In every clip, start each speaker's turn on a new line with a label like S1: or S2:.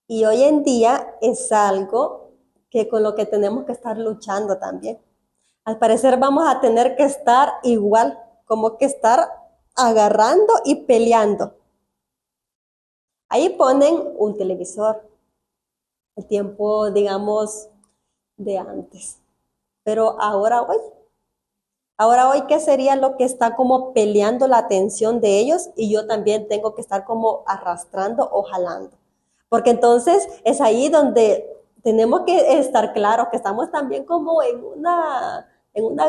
S1: Y hoy en día es algo que con lo que tenemos que estar luchando también. Al parecer vamos a tener que estar igual, como que estar agarrando y peleando. Ahí ponen un televisor, el tiempo, digamos, de antes. Pero ahora hoy, ¿qué sería lo que está como peleando la atención de ellos? Y yo también tengo que estar como arrastrando o jalando. Porque entonces es ahí donde tenemos que estar claros que estamos también como en una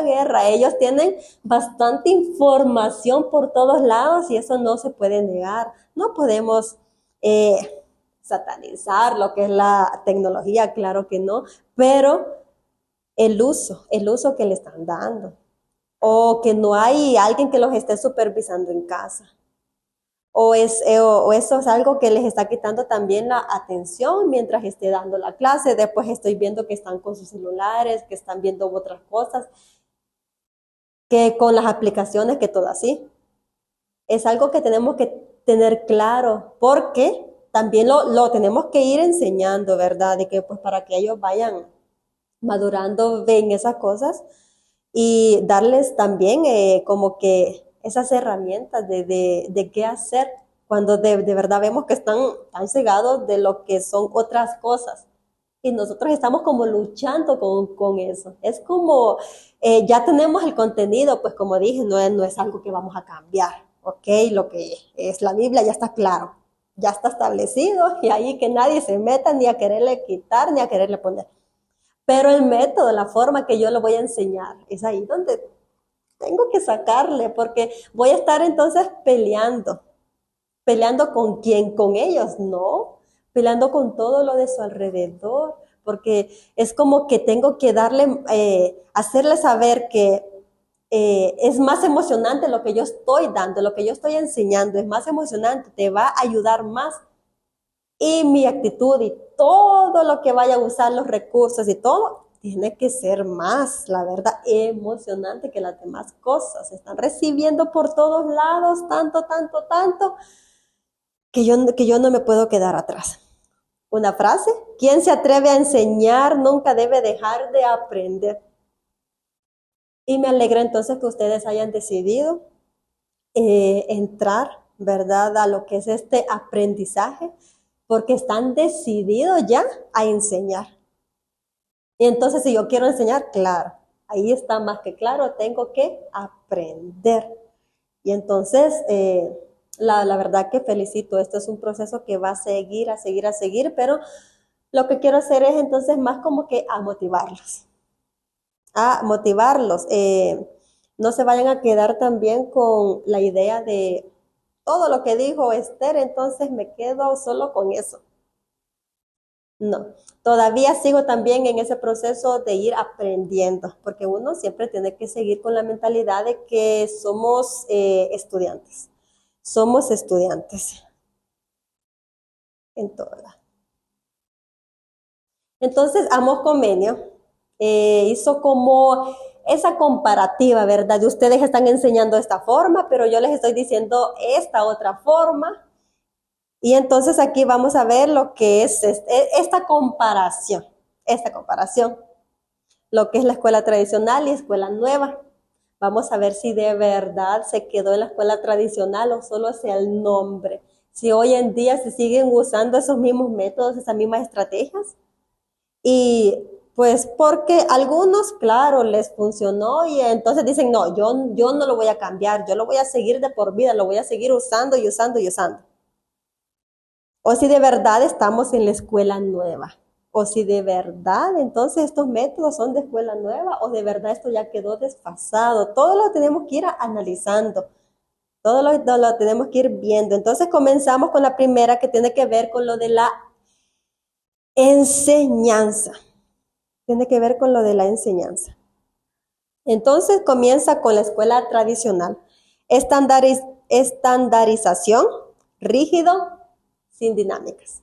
S1: guerra. Ellos tienen bastante información por todos lados y eso no se puede negar. No podemos satanizar lo que es la tecnología, claro que no, pero el uso que le están dando o que no hay alguien que los esté supervisando en casa. O eso es algo que les está quitando también la atención mientras esté dando la clase. Después estoy viendo que están con sus celulares, que están viendo otras cosas, que con las aplicaciones, que todo así. Es algo que tenemos que tener claro porque también lo tenemos que ir enseñando, ¿verdad? Y que pues para que ellos vayan madurando, ven esas cosas y darles también como que esas herramientas de qué hacer cuando de verdad vemos que están tan cegados de lo que son otras cosas. Y nosotros estamos como luchando con eso. Es como, ya tenemos el contenido, pues como dije, no es algo que vamos a cambiar, ¿ok? Lo que es la Biblia ya está claro, ya está establecido y ahí que nadie se meta ni a quererle quitar ni a quererle poner. Pero el método, la forma que yo lo voy a enseñar, es ahí donde tengo que sacarle, porque voy a estar entonces peleando. ¿Peleando con quién? Con ellos, no. Peleando con todo lo de su alrededor, porque es como que tengo que darle, hacerle saber que es más emocionante lo que yo estoy dando, lo que yo estoy enseñando, es más emocionante, te va a ayudar más y mi actitud y todo lo que vaya a usar, los recursos y todo, tiene que ser más, la verdad, emocionante que las demás cosas. Se están recibiendo por todos lados tanto, tanto, tanto, que yo no me puedo quedar atrás. Una frase, quien se atreve a enseñar nunca debe dejar de aprender. Y me alegra entonces que ustedes hayan decidido entrar, ¿verdad?, a lo que es este aprendizaje, porque están decididos ya a enseñar. Y entonces si yo quiero enseñar, claro, ahí está más que claro, tengo que aprender. Y entonces, la verdad que felicito, esto es un proceso que va a seguir, a seguir, a seguir, pero lo que quiero hacer es entonces más como que a motivarlos. No se vayan a quedar también con la idea de todo lo que dijo Esther, entonces me quedo solo con eso. No, todavía sigo también en ese proceso de ir aprendiendo, porque uno siempre tiene que seguir con la mentalidad de que somos estudiantes. Somos estudiantes en todas. Entonces, Amos Comenio hizo como esa comparativa, ¿verdad? De ustedes están enseñando esta forma, pero yo les estoy diciendo esta otra forma. Y entonces aquí vamos a ver lo que es esta comparación, lo que es la escuela tradicional y escuela nueva. Vamos a ver si de verdad se quedó en la escuela tradicional o solo sea el nombre. Si hoy en día se siguen usando esos mismos métodos, esas mismas estrategias. Y pues porque algunos, claro, les funcionó y entonces dicen, no, yo no lo voy a cambiar, yo lo voy a seguir de por vida, lo voy a seguir usando y usando y usando. O si de verdad estamos en la escuela nueva. O si de verdad entonces estos métodos son de escuela nueva o de verdad esto ya quedó desfasado. Todo lo tenemos que ir analizando. Todo lo tenemos que ir viendo. Entonces comenzamos con la primera que tiene que ver con lo de la enseñanza. Tiene que ver con lo de la enseñanza. Entonces comienza con la escuela tradicional. Estandarización, rígido, sin dinámicas.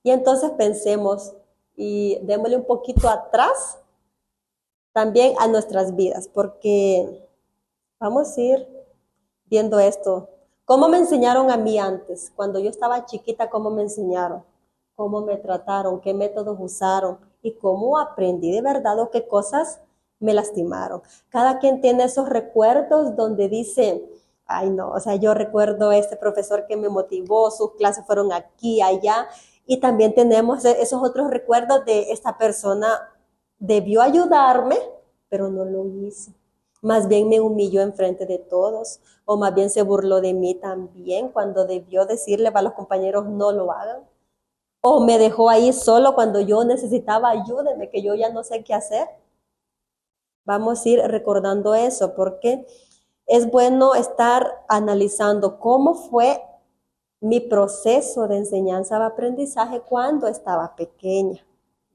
S1: Y entonces pensemos y démosle un poquito atrás también a nuestras vidas, porque vamos a ir viendo esto. ¿Cómo me enseñaron a mí antes? Cuando yo estaba chiquita, ¿cómo me enseñaron? cómo me trataron, qué métodos usaron y cómo aprendí de verdad o qué cosas me lastimaron. Cada quien tiene esos recuerdos donde dice, ay no, o sea, yo recuerdo este profesor que me motivó, sus clases fueron aquí, allá, y también tenemos esos otros recuerdos de esta persona debió ayudarme, pero no lo hizo. Más bien me humilló enfrente de todos, o más bien se burló de mí también cuando debió decirle a los compañeros no lo hagan. O me dejó ahí solo cuando yo necesitaba ayúdeme, que yo ya no sé qué hacer. Vamos a ir recordando eso porque es bueno estar analizando cómo fue mi proceso de enseñanza o aprendizaje cuando estaba pequeña,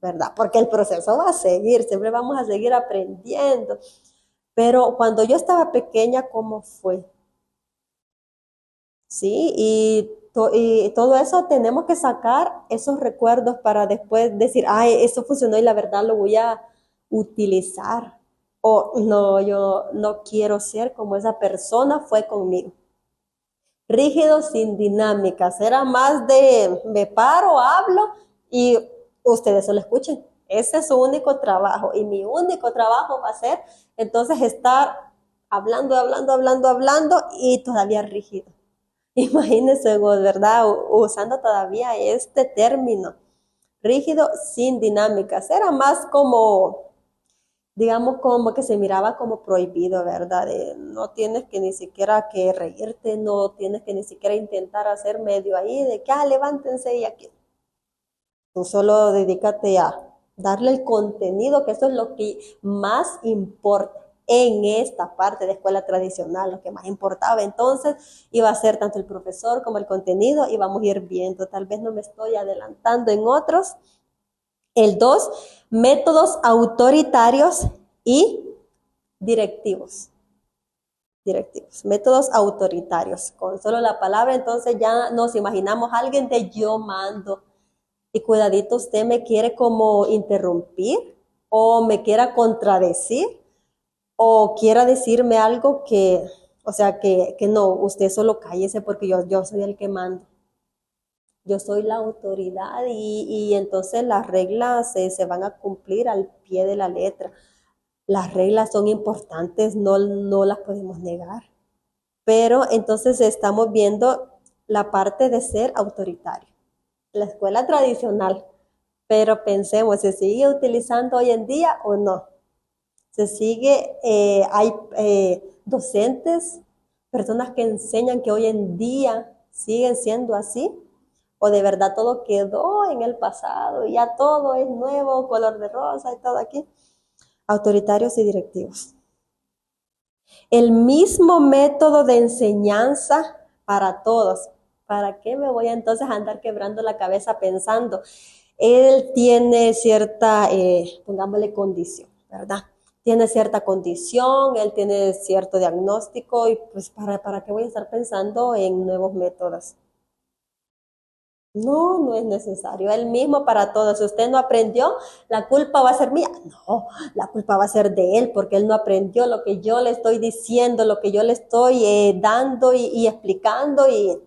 S1: ¿verdad? Porque el proceso va a seguir, siempre vamos a seguir aprendiendo. Pero cuando yo estaba pequeña, ¿cómo fue? Sí, y todo eso tenemos que sacar esos recuerdos para después decir, ay, eso funcionó y la verdad lo voy a utilizar. O no, yo no quiero ser como esa persona fue conmigo. Rígido sin dinámicas, era más de me paro, hablo y ustedes solo escuchen. Ese es su único trabajo y mi único trabajo va a ser entonces estar hablando, hablando, hablando, hablando y todavía rígido. Imagínense, ¿verdad? Usando todavía este término, rígido sin dinámicas. Era más como, digamos, como que se miraba como prohibido, ¿verdad? No tienes que ni siquiera que reírte, no tienes que ni siquiera intentar hacer medio ahí de que, levántense y aquí. Tú solo dedícate a darle el contenido, que eso es lo que más importa en esta parte de escuela tradicional, lo que más importaba. Entonces iba a ser tanto el profesor como el contenido y vamos a ir viendo, tal vez no me estoy adelantando en otros. El 2, métodos autoritarios y directivos. Directivos, métodos autoritarios. Con solo la palabra, entonces ya nos imaginamos a alguien de yo mando. Y cuidadito, usted me quiere como interrumpir o me quiera contradecir o quiera decirme algo que, o sea, que no, usted solo cállese porque yo soy el que mando. Yo soy la autoridad y entonces las reglas se van a cumplir al pie de la letra. Las reglas son importantes, no las podemos negar. Pero entonces estamos viendo la parte de ser autoritario. La escuela tradicional, pero pensemos, ¿se sigue utilizando hoy en día o no? Se sigue, hay docentes, personas que enseñan que hoy en día siguen siendo así, o de verdad todo quedó en el pasado y ya todo es nuevo, color de rosa y todo aquí. Autoritarios y directivos. El mismo método de enseñanza para todos. ¿Para qué me voy a entonces a andar quebrando la cabeza pensando? Él tiene cierta, pongámosle condición, ¿verdad? Tiene cierta condición, él tiene cierto diagnóstico y pues ¿para qué voy a estar pensando en nuevos métodos? No es necesario. El mismo para todos. Si usted no aprendió, la culpa va a ser mía. No, la culpa va a ser de él porque él no aprendió lo que yo le estoy diciendo, lo que yo le estoy dando y explicando y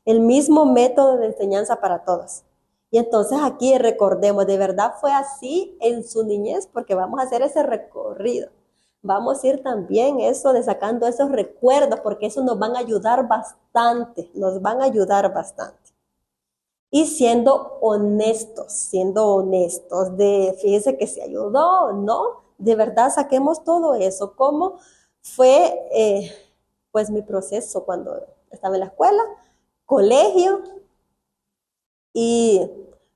S1: el mismo método de enseñanza para todos. Y entonces aquí recordemos, de verdad fue así en su niñez porque vamos a hacer ese recorrido. Vamos a ir también eso de sacando esos recuerdos porque eso nos van a ayudar bastante, nos van a ayudar bastante. Y siendo honestos de, fíjense que se ayudó, ¿no? De verdad saquemos todo eso. ¿Cómo fue, pues, mi proceso cuando estaba en la escuela, colegio y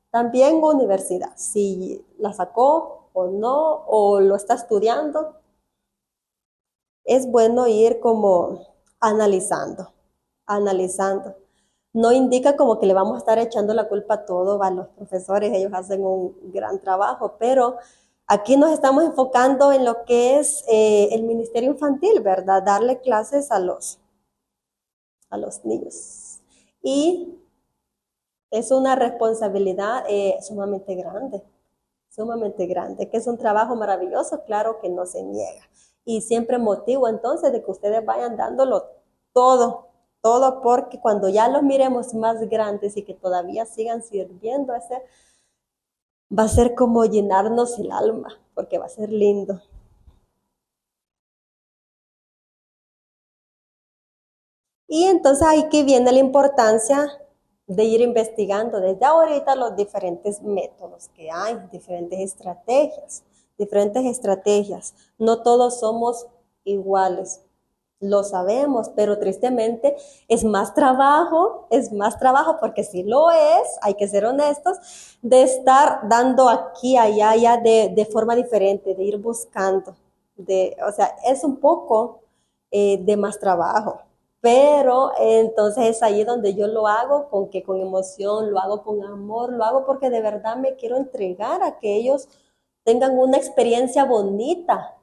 S1: también universidad? Si la sacó o no, o lo está estudiando, es bueno ir como analizando, analizando. No indica como que le vamos a estar echando la culpa a todo a los profesores, ellos hacen un gran trabajo, pero aquí nos estamos enfocando en lo que es el ministerio infantil, ¿verdad? Darle clases a los niños. Y es una responsabilidad sumamente grande, que es un trabajo maravilloso, claro que no se niega. Y siempre motivo entonces de que ustedes vayan dándolo todo Todo porque cuando ya los miremos más grandes y que todavía sigan sirviendo, ese va a ser como llenarnos el alma, porque va a ser lindo. Y entonces ahí que viene la importancia de ir investigando desde ahorita los diferentes métodos que hay, diferentes estrategias, diferentes estrategias. No todos somos iguales, lo sabemos, pero tristemente es más trabajo, porque si lo es, hay que ser honestos, de estar dando aquí, allá, allá de forma diferente, de ir buscando, o sea, es un poco de más trabajo. Pero entonces es ahí donde yo lo hago con emoción, lo hago con amor, lo hago porque de verdad me quiero entregar a que ellos tengan una experiencia bonita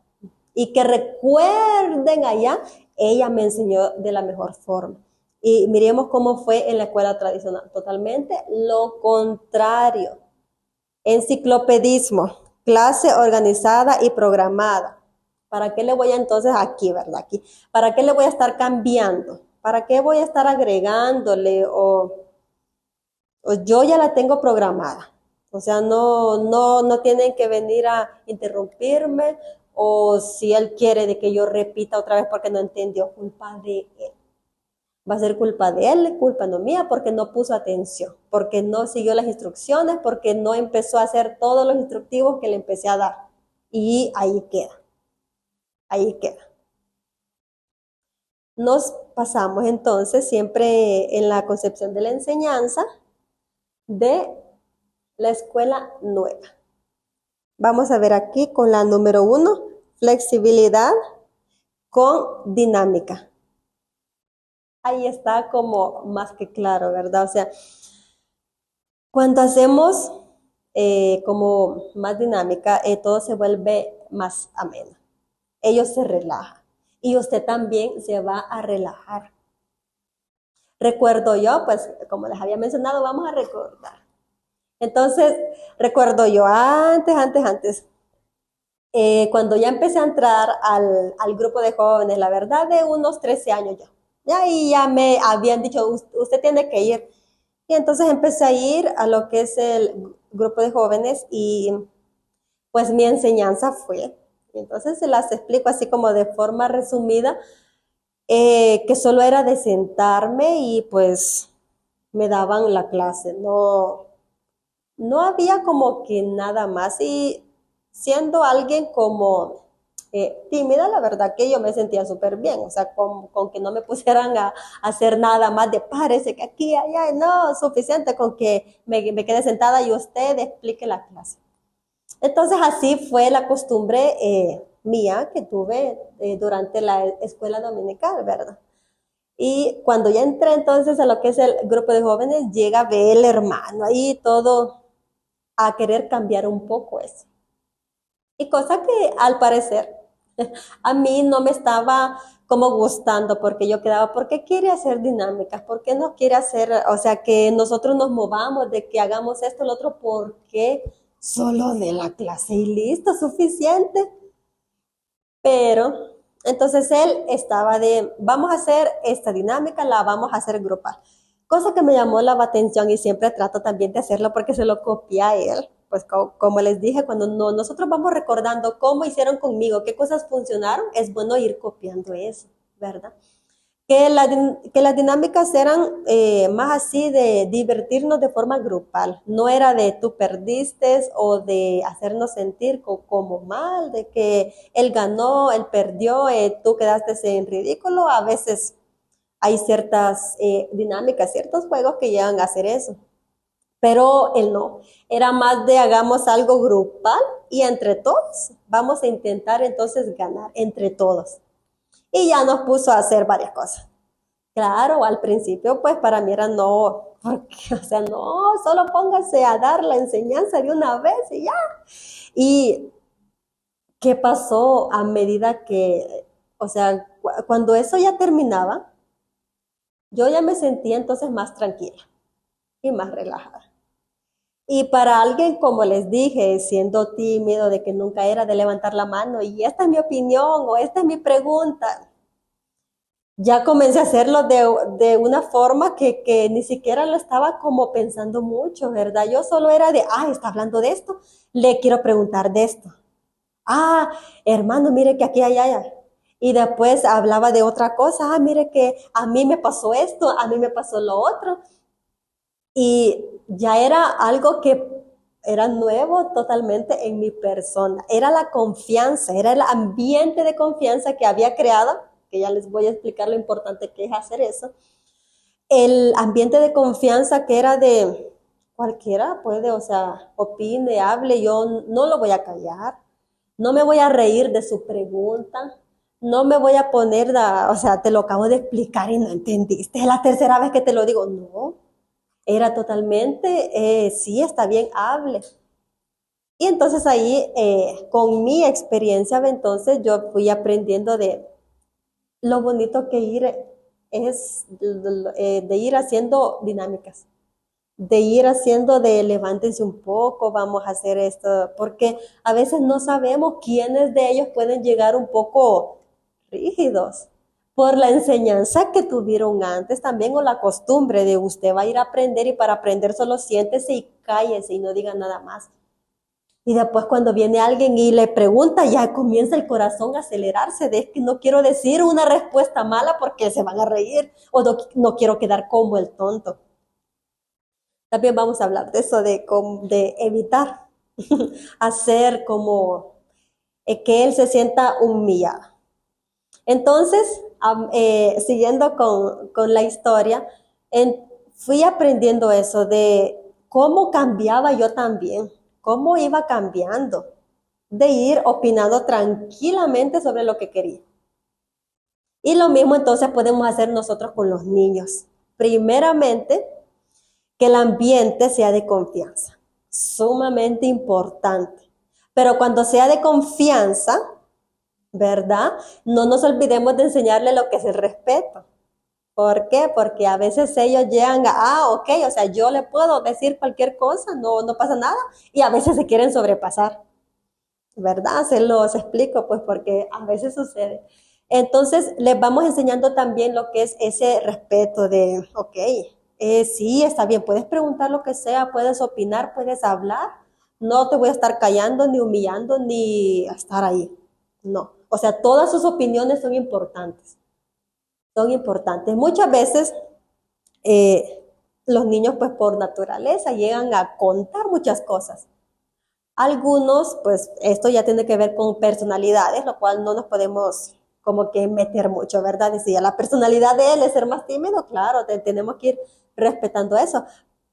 S1: y que recuerden allá, ella me enseñó de la mejor forma. Y miremos cómo fue en la escuela tradicional, totalmente lo contrario. Enciclopedismo, clase organizada y programada. ¿Para qué le voy a entonces aquí, verdad? Aquí. ¿Para qué le voy a estar cambiando? ¿Para qué voy a estar agregándole o yo ya la tengo programada? O sea, no tienen que venir a interrumpirme o si él quiere de que yo repita otra vez porque no entendió, culpa de él. Va a ser culpa de él, culpa no mía, porque no puso atención, porque no siguió las instrucciones, porque no empezó a hacer todos los instructivos que le empecé a dar. Y ahí queda, ahí queda. Nos pasamos entonces siempre en la concepción de la enseñanza de la escuela nueva. Vamos a ver aquí con la número 1, flexibilidad con dinámica. Ahí está como más que claro, ¿verdad? O sea, cuando hacemos como más dinámica, todo se vuelve más ameno. Ellos se relajan y usted también se va a relajar. Recuerdo yo, pues como les había mencionado, vamos a recordar. Entonces, recuerdo yo antes, cuando ya empecé a entrar al grupo de jóvenes, la verdad de unos 13 años ya, y ya me habían dicho, usted tiene que ir. Y entonces empecé a ir a lo que es el grupo de jóvenes y pues mi enseñanza fue, entonces se las explico así como de forma resumida, que solo era de sentarme y pues me daban la clase, no había como que nada más y siendo alguien como tímida, la verdad que yo me sentía súper bien, o sea, con que no me pusieran a hacer nada más de párese que aquí, allá, no, suficiente con que me quede sentada y usted explique la clase. Entonces así fue la costumbre mía que tuve durante la escuela dominical, ¿verdad? Y cuando ya entré entonces a lo que es el grupo de jóvenes, llega a ver el hermano ahí todo a querer cambiar un poco eso. Y cosa que al parecer a mí no me estaba como gustando porque yo quedaba, ¿por qué quiere hacer dinámicas? ¿Por qué no quiere hacer, o sea, que nosotros nos movamos, de que hagamos esto, lo otro? ¿Por qué solo de la clase y listo, suficiente? Pero entonces él estaba de, vamos a hacer esta dinámica, la vamos a hacer grupal. Cosa que me llamó la atención y siempre trato también de hacerlo porque se lo copié a él. Pues como les dije, cuando nosotros vamos recordando cómo hicieron conmigo, qué cosas funcionaron, es bueno ir copiando eso, ¿verdad? Que las dinámicas eran más así de divertirnos de forma grupal, no era de tú perdiste o de hacernos sentir como mal, de que él ganó, él perdió, tú quedaste en ridículo. A veces hay ciertas dinámicas, ciertos juegos que llegan a hacer eso, pero él no, era más de hagamos algo grupal y entre todos vamos a intentar entonces ganar entre todos. Y ya nos puso a hacer varias cosas. Claro, al principio pues para mí era no, porque, o sea, no, solo póngase a dar la enseñanza de una vez y ya. ¿Y qué pasó a medida que, o sea, cuando eso ya terminaba, yo ya me sentía entonces más tranquila y más relajada. Y para alguien, como les dije, siendo tímido, de que nunca era de levantar la mano y esta es mi opinión o esta es mi pregunta, ya comencé a hacerlo de una forma que ni siquiera lo estaba como pensando mucho, ¿verdad? Yo solo era de, está hablando de esto, le quiero preguntar de esto. Ah, hermano, mire que aquí hay allá. Y después hablaba de otra cosa, mire que a mí me pasó esto, a mí me pasó lo otro. Y ya era algo que era nuevo totalmente en mi persona. Era la confianza, era el ambiente de confianza que había creado, que ya les voy a explicar lo importante que es hacer eso. El ambiente de confianza que era de cualquiera puede, o sea, opine, hable, yo no lo voy a callar, no me voy a reír de su pregunta, no me voy a poner, o sea, te lo acabo de explicar y no entendiste, es la tercera vez que te lo digo, no, era totalmente, sí, está bien, hable. Y entonces ahí, con mi experiencia, entonces yo fui aprendiendo de lo bonito que ir es de ir haciendo dinámicas, de ir haciendo de levántense un poco, vamos a hacer esto, porque a veces no sabemos quiénes de ellos pueden llegar un poco rígidos por la enseñanza que tuvieron antes también o la costumbre de usted va a ir a aprender y para aprender solo siéntese y cállese y no diga nada más. Y después cuando viene alguien y le pregunta, ya comienza el corazón a acelerarse de que no quiero decir una respuesta mala porque se van a reír o no quiero quedar como el tonto. También vamos a hablar de eso, de evitar hacer como que él se sienta humillado. Entonces, siguiendo con la historia, fui aprendiendo eso de cómo cambiaba yo también, cómo iba cambiando, de ir opinando tranquilamente sobre lo que quería. Y lo mismo entonces podemos hacer nosotros con los niños. Primeramente, que el ambiente sea de confianza, sumamente importante. Pero cuando sea de confianza, ¿verdad? No nos olvidemos de enseñarle lo que es el respeto. ¿Por qué? Porque a veces ellos llegan ok, o sea, yo le puedo decir cualquier cosa, no pasa nada, y a veces se quieren sobrepasar, ¿verdad? Se los explico, pues, porque a veces sucede. Entonces, les vamos enseñando también lo que es ese respeto de, ok, sí, está bien, puedes preguntar lo que sea, puedes opinar, puedes hablar, no te voy a estar callando, ni humillando, ni a estar ahí, no. O sea, todas sus opiniones son importantes, son importantes. Muchas veces los niños, pues, por naturaleza, llegan a contar muchas cosas. Algunos, pues esto ya tiene que ver con personalidades, lo cual no nos podemos como que meter mucho, ¿verdad? Decía, la personalidad de él es ser más tímido, claro, tenemos que ir respetando eso.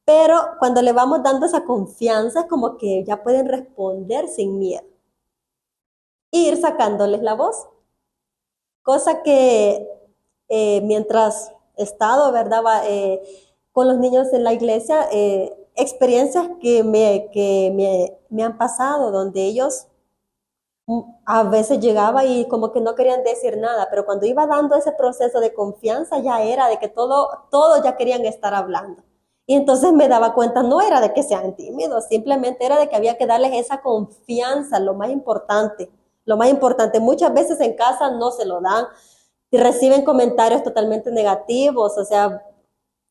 S1: Pero cuando le vamos dando esa confianza, es como que ya pueden responder sin miedo. E ir sacándoles la voz. Cosa que mientras he estado, ¿verdad? Con los niños en la iglesia, experiencias que me han pasado, donde ellos a veces llegaba y como que no querían decir nada, pero cuando iba dando ese proceso de confianza ya era de que todo ya querían estar hablando. Y entonces me daba cuenta, no era de que sean tímidos, simplemente era de que había que darles esa confianza, lo más importante. Lo más importante, muchas veces en casa no se lo dan, y reciben comentarios totalmente negativos, o sea,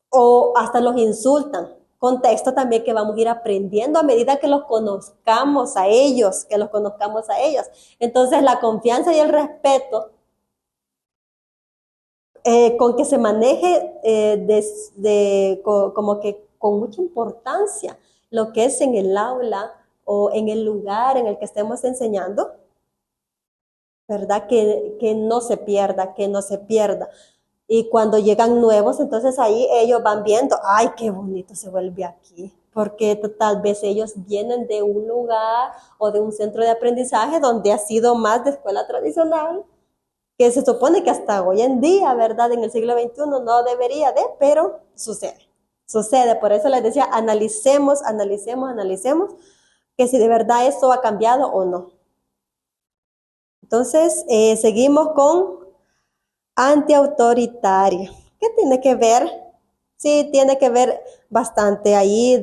S1: o hasta los insultan. Contexto también que vamos a ir aprendiendo a medida que los conozcamos a ellos, que los conozcamos a ellos. Entonces, la confianza y el respeto con que se maneje como que con mucha importancia lo que es en el aula o en el lugar en el que estemos enseñando, ¿verdad? Que no se pierda, que no se pierda. Y cuando llegan nuevos, entonces ahí ellos van viendo, ay, qué bonito se vuelve aquí, porque tal vez ellos vienen de un lugar o de un centro de aprendizaje donde ha sido más de escuela tradicional, que se supone que hasta hoy en día, ¿verdad? En el siglo XXI no debería de, pero sucede, sucede. Por eso les decía, analicemos, que si de verdad esto ha cambiado o no. Entonces, seguimos con antiautoritario. ¿Qué tiene que ver? Sí, tiene que ver bastante ahí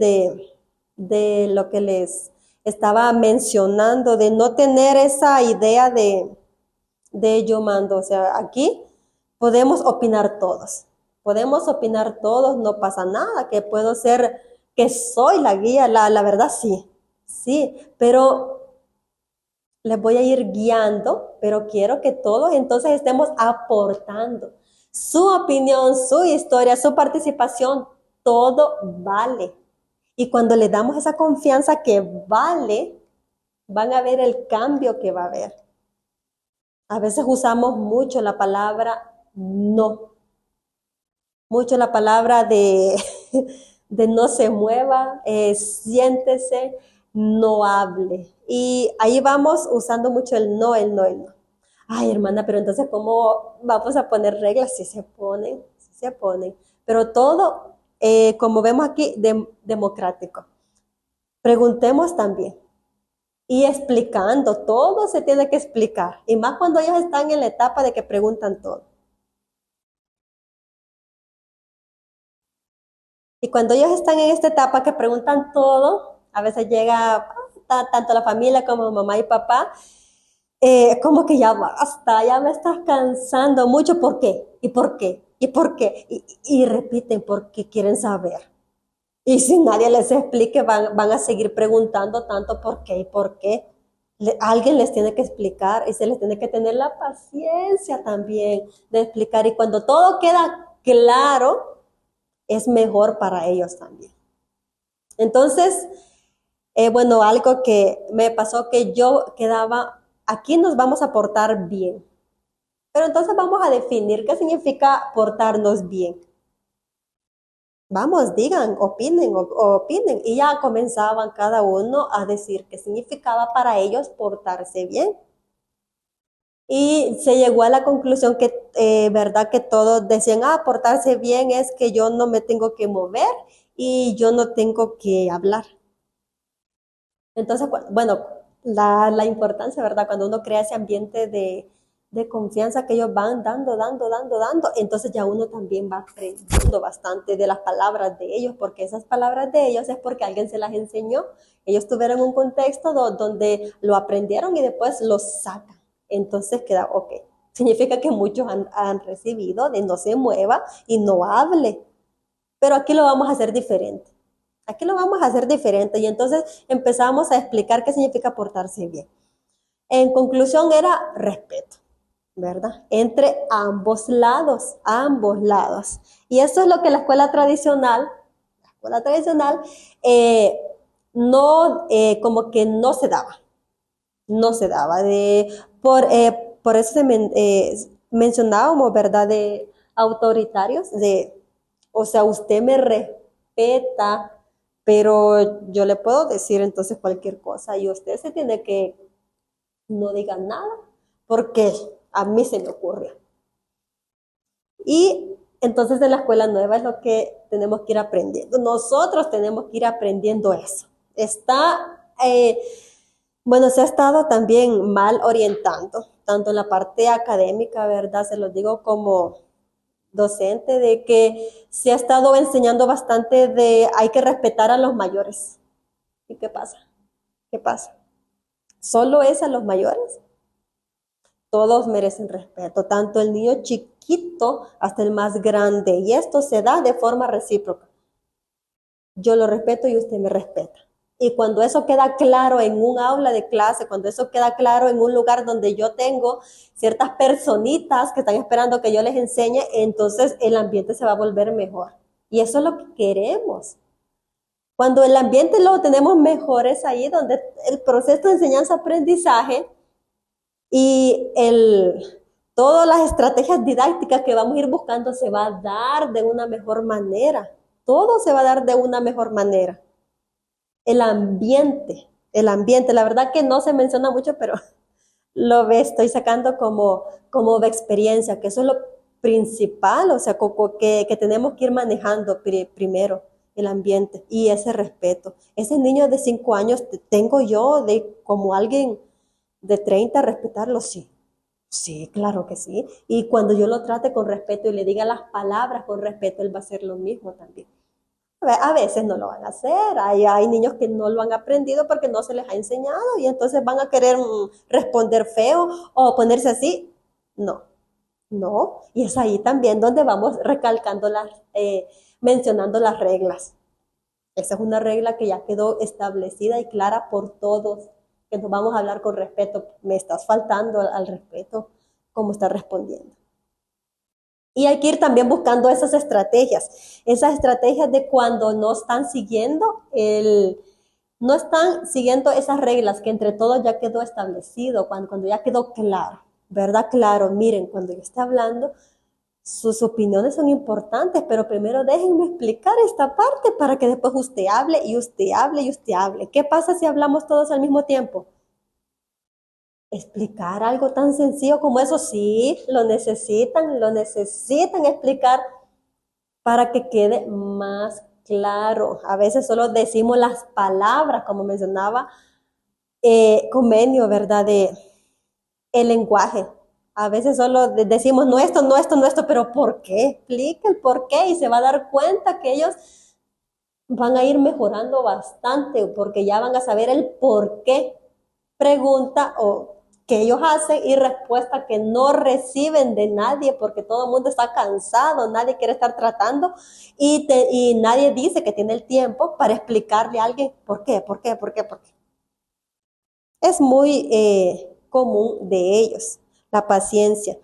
S1: de lo que les estaba mencionando, de no tener esa idea de yo mando. O sea, aquí podemos opinar todos. Podemos opinar todos, no pasa nada, que puedo ser, que soy la guía, la verdad sí, sí, pero les voy a ir guiando, pero quiero que todos entonces estemos aportando su opinión, su historia, su participación, todo vale. Y cuando le damos esa confianza que vale, van a ver el cambio que va a haber. A veces usamos mucho la palabra no, mucho la palabra de, de no se mueva, siéntese, no hable. Y ahí vamos usando mucho el no, el no, el no. Ay, hermana, pero entonces, ¿cómo vamos a poner reglas? Si se ponen, si se ponen. Pero todo, como vemos aquí, democrático. Preguntemos también. Y explicando, todo se tiene que explicar. Y más cuando ellos están en la etapa de que preguntan todo. Y cuando ellos están en esta etapa que preguntan todo, a veces llega tanto la familia como mamá y papá, como que ya basta, ya me estás cansando mucho. ¿Por qué? ¿Y por qué? ¿Y por qué? Y repiten porque quieren saber. Y si nadie les explique, van a seguir preguntando tanto por qué y por qué. Alguien les tiene que explicar y se les tiene que tener la paciencia también de explicar. Y cuando todo queda claro, es mejor para ellos también. Entonces, bueno, algo que me pasó que yo quedaba, aquí nos vamos a portar bien. Pero entonces vamos a definir qué significa portarnos bien. Vamos, digan, opinen, opinen. Y ya comenzaban cada uno a decir qué significaba para ellos portarse bien. Y se llegó a la conclusión que, verdad, que todos decían, portarse bien es que yo no me tengo que mover y yo no tengo que hablar. Entonces, bueno, la importancia, ¿verdad? Cuando uno crea ese ambiente de confianza que ellos van dando, entonces ya uno también va aprendiendo bastante de las palabras de ellos, porque esas palabras de ellos es porque alguien se las enseñó. Ellos tuvieron un contexto donde lo aprendieron y después lo sacan. Entonces queda, ok. Significa que muchos han recibido de no se mueva y no hable. Pero aquí lo vamos a hacer diferente. Aquí lo vamos a hacer diferente y entonces empezamos a explicar qué significa portarse bien. En conclusión era respeto, ¿verdad? Entre ambos lados, ambos lados. Y eso es lo que la escuela tradicional no, como que no se daba. Por eso mencionábamos, ¿verdad? De autoritarios, o sea, usted me respeta, pero yo le puedo decir entonces cualquier cosa y usted se tiene que no diga nada porque a mí se me ocurre. Y entonces en la escuela nueva es lo que tenemos que ir aprendiendo. Nosotros tenemos que ir aprendiendo eso. Bueno, se ha estado también mal orientando, tanto en la parte académica, ¿verdad? Se los digo como docente, de que se ha estado enseñando bastante de hay que respetar a los mayores. ¿Y qué pasa? ¿Qué pasa? ¿Solo es a los mayores? Todos merecen respeto, tanto el niño chiquito hasta el más grande, y esto se da de forma recíproca. Yo lo respeto y usted me respeta. Y cuando eso queda claro en un aula de clase, cuando eso queda claro en un lugar donde yo tengo ciertas personitas que están esperando que yo les enseñe, entonces el ambiente se va a volver mejor. Y eso es lo que queremos. Cuando el ambiente lo tenemos mejor es ahí donde el proceso de enseñanza-aprendizaje y todas las estrategias didácticas que vamos a ir buscando se va a dar de una mejor manera. Todo se va a dar de una mejor manera. El ambiente, la verdad que no se menciona mucho, pero estoy sacando como de experiencia, que eso es lo principal, o sea, que tenemos que ir manejando primero el ambiente y ese respeto. Ese niño de 5 años, tengo yo como alguien de 30 respetarlo, sí. Sí, claro que sí. Y cuando yo lo trate con respeto y le diga las palabras con respeto, él va a hacer lo mismo también. A veces no lo van a hacer, hay niños que no lo han aprendido porque no se les ha enseñado y entonces van a querer responder feo o ponerse así. No, No, y es ahí también donde vamos recalcando mencionando las reglas. Esa es una regla que ya quedó establecida y clara por todos, que nos vamos a hablar con respeto. Me estás faltando al respeto, como estás respondiendo. Y hay que ir también buscando esas estrategias de cuando no están siguiendo esas reglas que entre todos ya quedó establecido, cuando ya quedó claro, ¿verdad? Claro, miren, cuando yo esté hablando, sus opiniones son importantes, pero primero déjenme explicar esta parte para que después usted hable y usted hable y usted hable. ¿Qué pasa si hablamos todos al mismo tiempo? Explicar algo tan sencillo como eso, sí, lo necesitan explicar para que quede más claro. A veces solo decimos las palabras, como mencionaba Comenio, ¿verdad? De el lenguaje. A veces solo decimos no esto, no esto, no esto, pero ¿por qué? Explica el por qué y se va a dar cuenta que ellos van a ir mejorando bastante porque ya van a saber el por qué pregunta o que ellos hacen y respuesta que no reciben de nadie porque todo el mundo está cansado, nadie quiere estar tratando y nadie dice que tiene el tiempo para explicarle a alguien por qué, por qué, por qué, por qué. Es muy común de ellos, la paciencia.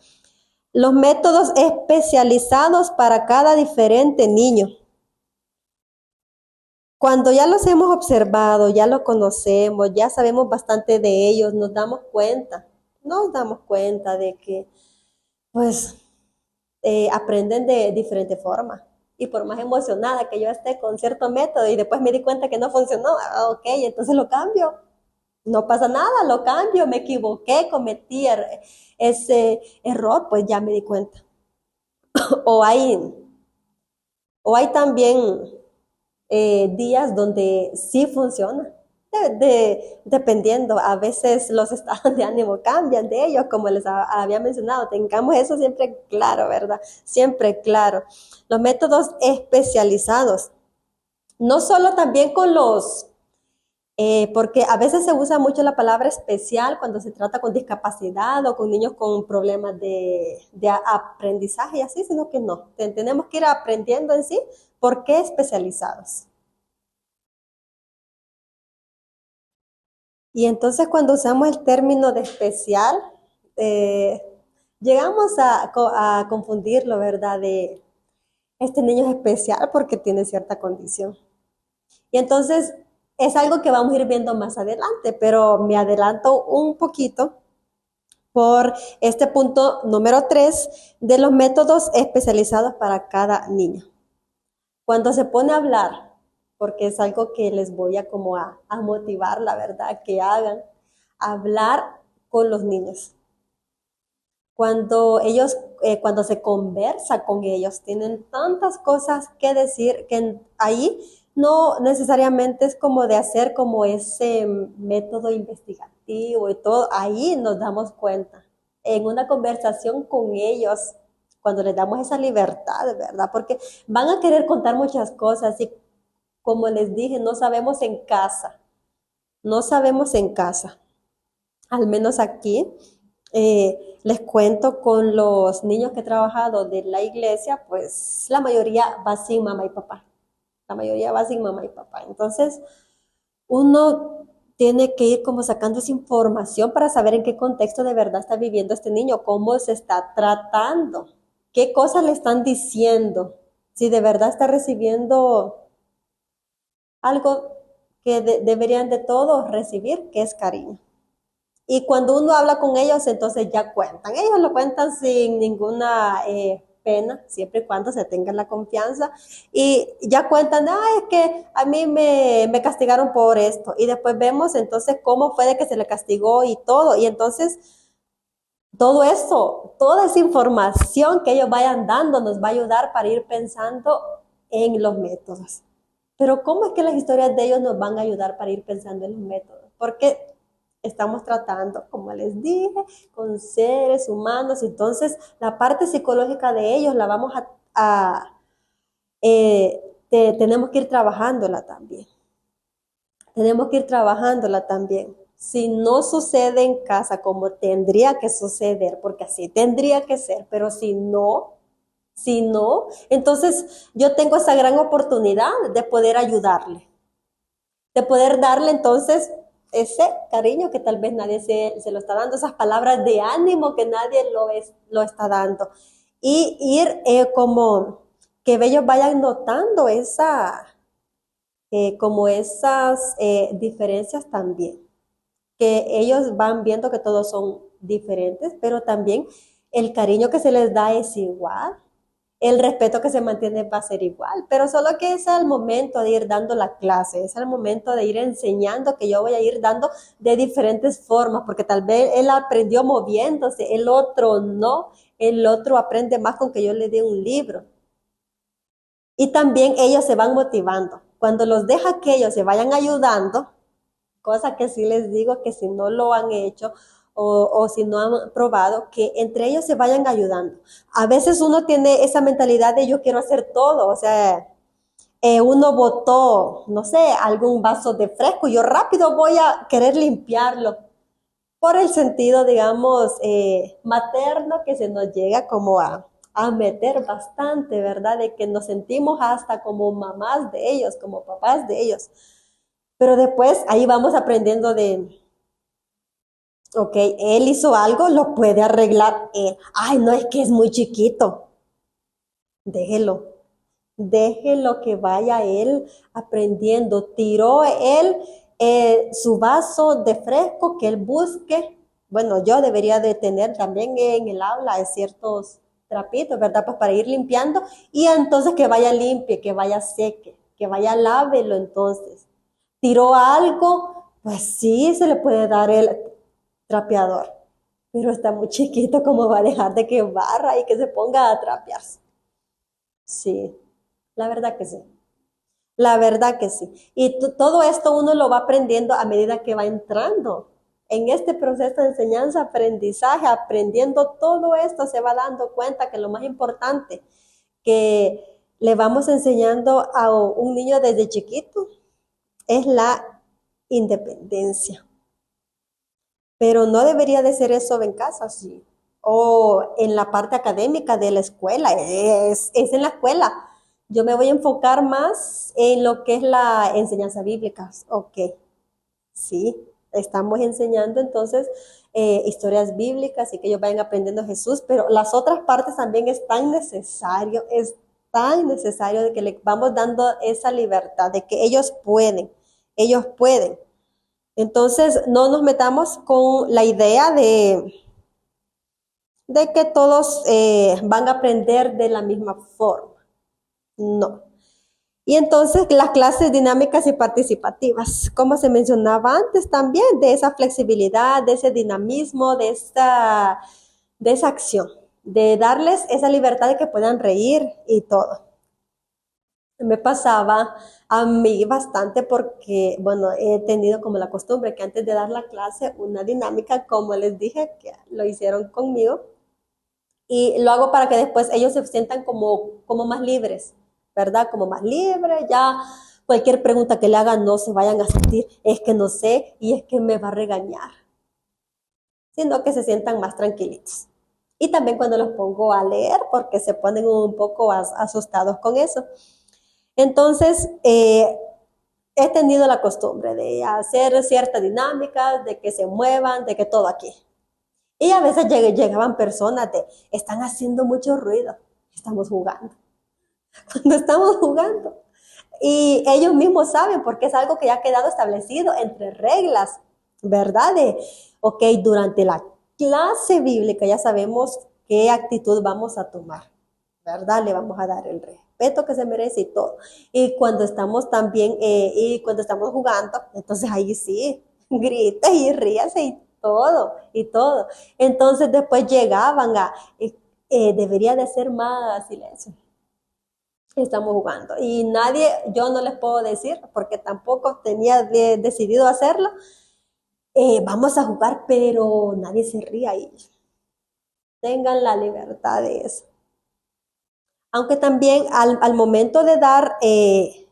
S1: Los métodos especializados para cada diferente niño. Cuando ya los hemos observado, ya lo conocemos, ya sabemos bastante de ellos, nos damos cuenta de que, pues, aprenden de diferente forma. Y por más emocionada que yo esté con cierto método y después me di cuenta que no funcionó, ok, entonces lo cambio. No pasa nada, lo cambio, me equivoqué, cometí ese error, pues ya me di cuenta. O hay, o hay también días donde sí funciona, dependiendo, a veces los estados de ánimo cambian de ellos, como les había mencionado, tengamos eso siempre claro, ¿verdad? Siempre claro. Los métodos especializados, no solo también con porque a veces se usa mucho la palabra especial cuando se trata con discapacidad o con niños con problemas de aprendizaje y así, sino que no, tenemos que ir aprendiendo en sí por qué especializados. Y entonces cuando usamos el término de especial, eh, llegamos a confundirlo, ¿verdad? De este niño es especial porque tiene cierta condición. Y entonces es algo que vamos a ir viendo más adelante, pero me adelanto un poquito por este punto número 3 de los métodos especializados para cada niño. Cuando se pone a hablar, porque es algo que les voy a como a motivar, la verdad, que hagan, hablar con los niños. Cuando se conversa con ellos, tienen tantas cosas que decir que ahí no necesariamente es como de hacer como ese método investigativo y todo, ahí nos damos cuenta. En una conversación con ellos, cuando les damos esa libertad, ¿verdad? Porque van a querer contar muchas cosas y como les dije, no sabemos en casa, al menos aquí. Les cuento con los niños que he trabajado de la iglesia, pues la mayoría va sin mamá y papá. La mayoría va sin mamá y papá. Entonces, uno tiene que ir como sacando esa información para saber en qué contexto de verdad está viviendo este niño, cómo se está tratando, qué cosas le están diciendo, si de verdad está recibiendo algo que deberían de todos recibir, que es cariño. Y cuando uno habla con ellos, entonces ya cuentan. Ellos lo cuentan sin ninguna pena, siempre y cuando se tenga la confianza. Y ya cuentan, es que a mí me castigaron por esto. Y después vemos entonces cómo fue de que se le castigó y todo. Y entonces todo eso, toda esa información que ellos vayan dando nos va a ayudar para ir pensando en los métodos. Pero ¿cómo es que las historias de ellos nos van a ayudar para ir pensando en los métodos? Porque estamos tratando, como les dije, con seres humanos, entonces la parte psicológica de ellos la vamos tenemos que ir trabajándola también. Tenemos que ir trabajándola también. si no sucede en casa como tendría que suceder, porque así tendría que ser, pero si no, entonces yo tengo esa gran oportunidad de poder ayudarle, de poder darle entonces ese cariño que tal vez nadie se lo está dando, esas palabras de ánimo que nadie lo está dando. Y ir como que ellos vayan notando como esas diferencias también, que ellos van viendo que todos son diferentes, pero también el cariño que se les da es igual, el respeto que se mantiene va a ser igual, pero solo que es el momento de ir dando la clase, es el momento de ir enseñando, que yo voy a ir dando de diferentes formas, porque tal vez él aprendió moviéndose, el otro no, el otro aprende más con que yo le dé un libro. Y también ellos se van motivando. Cuando los deja que ellos se vayan ayudando, cosa que sí les digo que si no lo han hecho o si no han probado, que entre ellos se vayan ayudando. A veces uno tiene esa mentalidad de yo quiero hacer todo, o sea, uno botó, no sé, algún vaso de fresco, yo rápido voy a querer limpiarlo por el sentido, digamos, materno que se nos llega como a meter bastante, ¿verdad? De que nos sentimos hasta como mamás de ellos, como papás de ellos. Pero después ahí vamos aprendiendo de, ok, él hizo algo, lo puede arreglar él. Ay, no, es que es muy chiquito. Déjelo, déjelo que vaya él aprendiendo. Tiró él su vaso de fresco, que él busque. Bueno, yo debería de tener también en el aula ciertos trapitos, ¿verdad? Pues para ir limpiando y entonces que vaya limpie, que vaya seque, que vaya lávelo entonces. Tiró algo, pues sí, se le puede dar el trapeador, pero está muy chiquito como va a dejar de que barra y que se ponga a trapearse. Sí, la verdad que sí. La verdad que sí. Y todo esto uno lo va aprendiendo a medida que va entrando en este proceso de enseñanza, aprendizaje, aprendiendo todo esto, se va dando cuenta que lo más importante que le vamos enseñando a un niño desde chiquito es la independencia. Pero no debería de ser eso en casa, sí. O en la parte académica de la escuela, es en la escuela. Yo me voy a enfocar más en lo que es la enseñanza bíblica. Ok, sí, estamos enseñando entonces historias bíblicas y que ellos vayan aprendiendo Jesús, pero las otras partes también es tan necesario de que le vamos dando esa libertad, de que ellos pueden. Entonces, no nos metamos con la idea de que todos van a aprender de la misma forma. No. Y entonces las clases dinámicas y participativas, como se mencionaba antes también, de esa flexibilidad, de ese dinamismo, de esa acción, de darles esa libertad de que puedan reír y todo. Me pasaba a mí bastante porque, bueno, he tenido como la costumbre que antes de dar la clase, una dinámica, como les dije, que lo hicieron conmigo, y lo hago para que después ellos se sientan como más libres, ¿verdad? Como más libres, ya cualquier pregunta que le hagan no se vayan a sentir, es que no sé y es que me va a regañar, sino que se sientan más tranquilitos. Y también cuando los pongo a leer, porque se ponen un poco asustados con eso. Entonces, he tenido la costumbre de hacer ciertas dinámicas, de que se muevan, de que todo aquí. Y a veces llegaban personas de, están haciendo mucho ruido, estamos jugando. Cuando estamos jugando. Y ellos mismos saben porque es algo que ya ha quedado establecido entre reglas, ¿verdad? Ok, durante la clase bíblica ya sabemos qué actitud vamos a tomar, ¿verdad? Le vamos a dar el respeto que se merece y todo. Y cuando estamos también, y cuando estamos jugando, entonces ahí sí, grita y ríase y todo, y todo. Entonces después llegaban debería de ser más silencio. Estamos jugando. Y nadie, yo no les puedo decir, porque tampoco tenía decidido hacerlo, vamos a jugar, pero nadie se ría ahí. Tengan la libertad de eso. Aunque también al momento de dar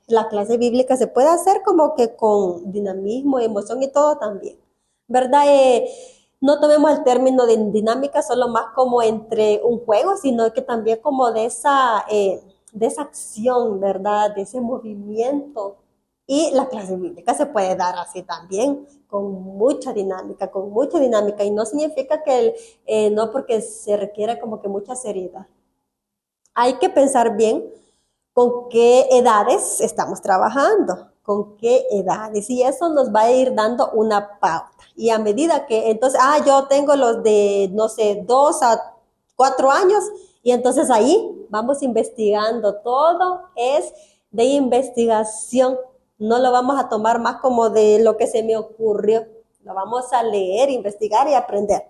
S1: la clase bíblica se puede hacer como que con dinamismo, emoción y todo también, ¿verdad? No tomemos el término de dinámica solo más como entre un juego, sino que también como de esa acción, ¿verdad? De ese movimiento. Y la clase bíblica se puede dar así también, con mucha dinámica, con mucha dinámica. Y no significa que no porque se requiera como que mucha seriedad. Hay que pensar bien con qué edades estamos trabajando, con qué edades. Y eso nos va a ir dando una pauta. Y a medida que, entonces, yo tengo los de, no sé, 2 a 4 años, y entonces ahí vamos investigando. Todo es de investigación. No lo vamos a tomar más como de lo que se me ocurrió. Lo vamos a leer, investigar y aprender.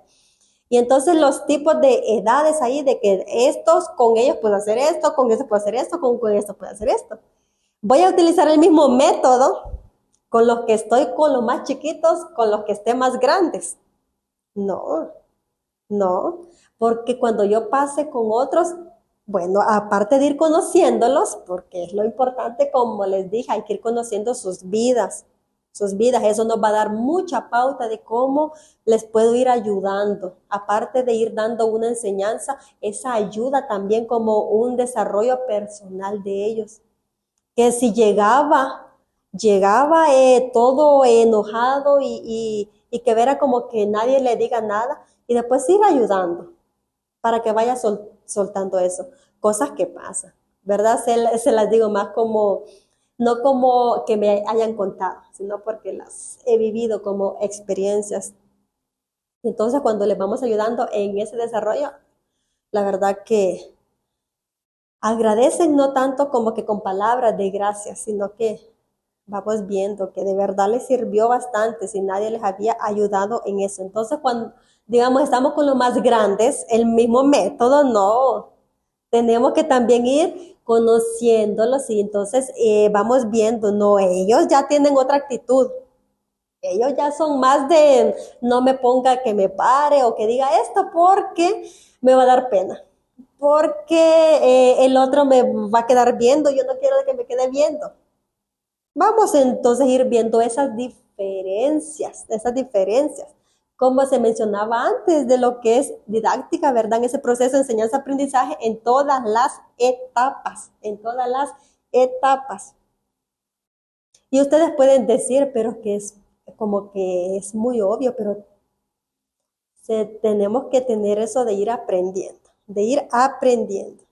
S1: Y entonces los tipos de edades ahí, de que estos, con ellos puedo hacer esto, con eso puedo hacer esto, con esto puedo hacer esto. Voy a utilizar el mismo método con los que estoy con los más chiquitos, con los que esté más grandes. No, no, porque cuando yo pase con otros, bueno, aparte de ir conociéndolos, porque es lo importante, como les dije, hay que ir conociendo sus vidas, eso nos va a dar mucha pauta de cómo les puedo ir ayudando, aparte de ir dando una enseñanza, esa ayuda también como un desarrollo personal de ellos, que si llegaba todo enojado y que viera como que nadie le diga nada, y después ir ayudando para que vaya soltando eso, cosas que pasan, ¿verdad? Se las digo más como, no como que me hayan contado, sino porque las he vivido como experiencias. Entonces, cuando les vamos ayudando en ese desarrollo, la verdad que agradecen no tanto como que con palabras de gracias, sino que vamos viendo que de verdad les sirvió bastante si nadie les había ayudado en eso. Entonces, cuando, digamos, estamos con los más grandes, el mismo método, no. Tenemos que también ir conociéndolos y entonces vamos viendo, no, ellos ya tienen otra actitud. Ellos ya son más de no me ponga que me pare o que diga esto porque me va a dar pena. Porque el otro me va a quedar viendo, yo no quiero que me quede viendo. Vamos entonces a ir viendo esas diferencias, como se mencionaba antes, de lo que es didáctica, ¿verdad? En ese proceso de enseñanza-aprendizaje en todas las etapas, en todas las etapas. Y ustedes pueden decir, pero que es como que es muy obvio, pero tenemos que tener eso de ir aprendiendo, de ir aprendiendo.